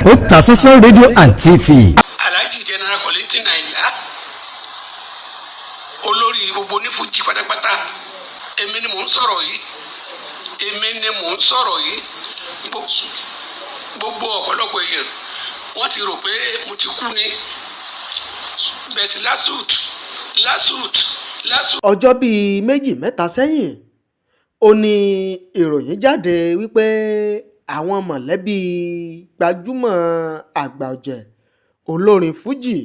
Otasansan Radio and TV. Alhaji Kollington Ayinla olórí gbogbo ní Fuji pátápátá èmi ni mò ń sọ̀rọ̀ yìí gbogbo ọ̀pọ̀lọpọ̀ èèyàn wọ́n ti rò pé mo ti kú ni bẹ́ẹ̀ LASUTH. ọjọ́ bíi méjì mẹ́ta sẹ́yìn ó ní ìròyìn jáde wípé àwọn mọ̀lẹ́bí gbajúmọ̀ àgbà ọ̀jẹ̀ olórin Fuji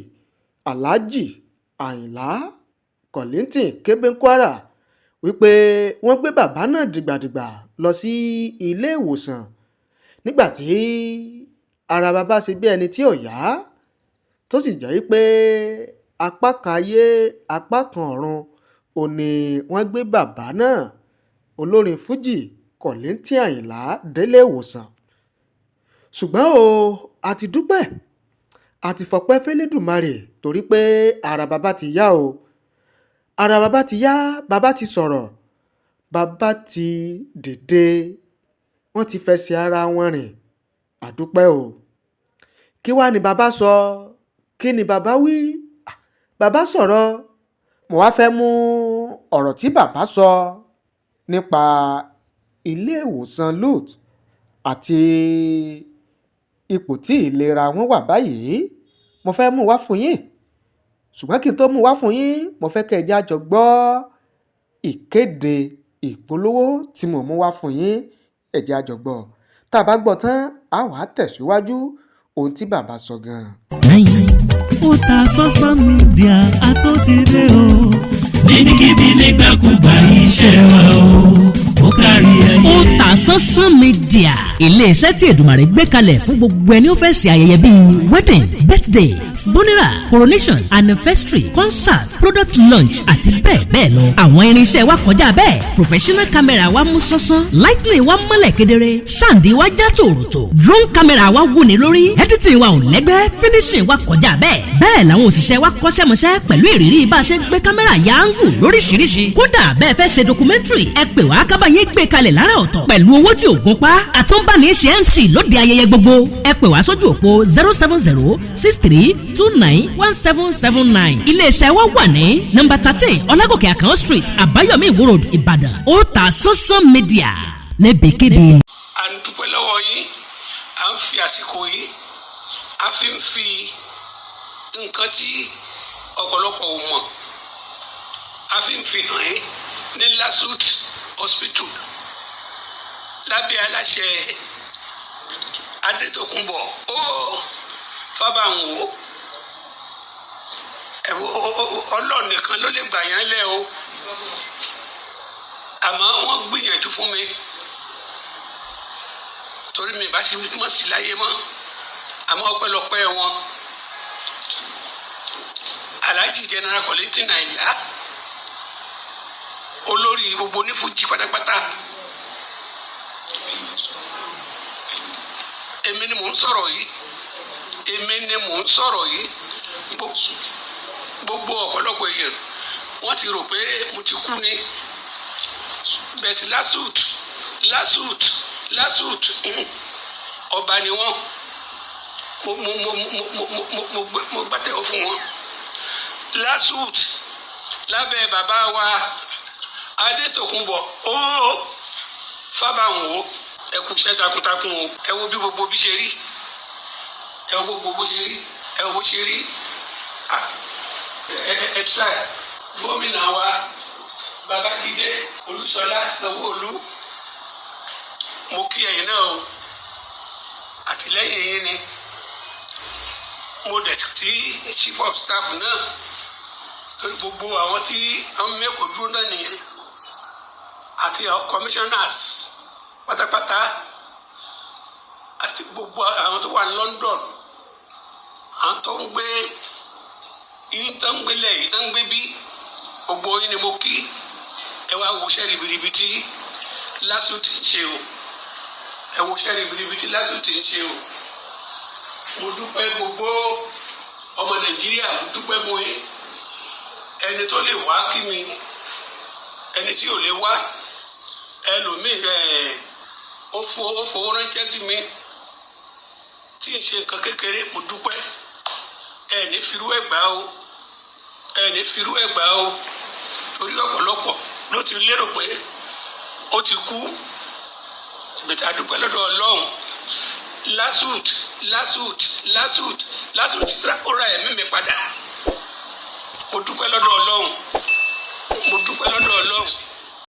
Alhaji Ayinla Kollington Kwara wípé wọ́n gbé bàbá náà dìgbàdìgbà lọ sí ilé ìwòsàn nígbà tí ara bàbá ṣe bí ẹni tí ò yá tó sì jẹ́ wípé apá kan ayé apá kan ọ̀run ò ní wọ́n gbé bàbá náà olórin Fuji Kollington Ayinla délé ìwòsàn. Ṣùgbọ́n a ti dúpẹ́ a ti fọpẹ́ fẹ́lẹ́dùmarè torí pé ara bàbá ti yá ara bàbá ti yá, bàbá ti sọ̀rọ̀, bàbá ti dìde, wọ́n ti fẹsẹ̀ ara wọn rìn. Àdúpẹ́ kí wá ni bàbá sọ, kí ni bàbá wí? Bàbá sọ̀rọ̀. Mo wá fẹ́ mú ọ̀rọ̀ tí bàbá sọ nípa ilé ìwòsàn LASUTH àti ipò tí ìlera wọn wà báyìí, mo fẹ́ mú wá fún yín. Ṣùgbọ́n kí n tó mú wá fún yín, mo fẹ́ kẹ́ ẹ jẹ́ a jọ gbọ́ ìkéde ìpolówó tí mo mú wá fún yín. Ẹ jẹ́ a jọ gbọ́. Tá a bá gbọ́ tán, a wá tẹ̀síwájú ohun tí bàbá sọ gan-an. Otasansan Media àtúntìdé o. Níbikíbi nígbàkúgbà iṣẹ́ wa o. Ó kárí ayé. Otasansan Media, ilé-iṣẹ́ tí Èdùmàrè gbé kalẹ̀ fún gbogbo ẹni ó fẹ́ ṣe ayẹyẹ bíi wedding, birthday, funeral, coronation, anniversary, concert, product launch àti bẹ́ẹ̀ bẹ́ẹ̀ lọ. Àwọn irinṣẹ́ wa kọjá bẹ́ẹ̀. Professional camera wa mú sánsan, lightning wa mọ́lẹ̀ kedere, sound wa já tòròtò, drone camera wa wúni lórí, editing wa ò lẹ́gbẹ́, finishing wa kọjá bẹ́ẹ̀. Bẹ́ẹ̀ làwọn òṣìṣẹ́ wa kọ́ṣẹ́mọṣẹ́ pẹ̀lú ìrírí bá a ṣe gbé kámẹ́rà ya áńgù lóríṣiríṣi. Kódà bẹ́ẹ̀ fẹ́ ṣe documentary, ẹ pè wá kábàáyé gbé kalẹ̀ lára ọ̀tọ̀ pẹ̀lú owó tí ò gún pa. Àtúnbáni ṣe MC lóde ayẹyẹ gbogbo. Ẹ pè wá sójú òpó 07063291779. Iléeṣẹ́ wa wà ní nọ́mbà 13 Ọlágòkè Àkànó Street, Àbáyọ̀mí Ìwó Road, Ìbàdàn. Otasansan Media níbikíbi. À ń dúpẹ́ lọ́wọ́ yín, à ń fi àsìkò yìí, a fi ń fi nǹkan tí ọ̀pọ̀lọpọ̀ ò mọ̀, a fi ń fi hàn yín ní LASUTH hospital lábẹ́ aláṣẹ Adétòkunbọ̀ Fábàǹwò. Ọlọ́run nìkan ló lè gbà yán lẹ́ o, àmọ́ wọ́n gbìyànjú fún mi torí mi bá ṣe mọ̀ sí láyé mọ́, àmọ́ ọpẹ́lọpẹ́ wọn. Alhaji Kollington Ayinla olórí gbogbo ní Fuji pátápátá èmi ni mò ń sọ̀rọ̀ yìí gbogbo ọ̀pọ̀lọpọ̀ èèyàn wọ́n ti rò pé mo ti kú ni bẹ́ẹ̀ LASUTH ọba ni wọ́n, mo gbàtẹ́wọ́ fún wọn. LASUTH lábẹ́ bàbá wa Adétòkunbọ̀ Fábàǹwò, ẹ kú iṣẹ́ takuntakun o. Ẹ wo bí gbogbo bí ṣe rí, ẹ wo gbogbo bó ṣe rí. Ẹ try gómìnà wa Babájídé Olúṣọlá Sanwó-Olú, mo kí ẹ̀yin náà o, àtìlẹ́yìn yín ni. Mo dẹ̀ tí chief of staff náà torí gbogbo àwọn tí wọ́n mẹ́kọ̀ọ́ dúró náà nìyẹn, àti àwọn commissioners pátápátá, àti gbogbo àwọn tó wà ní London, àwọn tó ń gbé yín tó ń gbélé yìí tó ń gbé bí, gbogbo yín ni mo kí. Ẹ wá wo iṣẹ́ ribiribi tí LASUTH ń ṣe o, ẹ wo iṣẹ́ ribiribi tí LASUTH ń ṣe o. Mo dúpẹ́ gbogbo ọmọ Nàìjíríà, mo dúpẹ́ fún yín. Ẹni tó lè wá kí mi, ẹni tí ò lè wá, ẹlòmíì ó fowó ránṣẹ́ sí mi, tí ń ṣe nǹkan kékeré mo dúpẹ́ ẹ ní firú ẹ̀gbá o ẹ ní firú ẹ̀gbá o torí ọ̀pọ̀lọpọ̀ ló ti lérò pé ó ti kú bẹ̀tẹ̀ a dúpẹ́ lọ́dọ̀ Ọlọ́run LASUTH ó ra ẹ̀mí mi padà mo dúpẹ́ lọ́dọ̀ Ọlọ́run mo dúpẹ́ lọ́dọ̀ Ọlọ́run.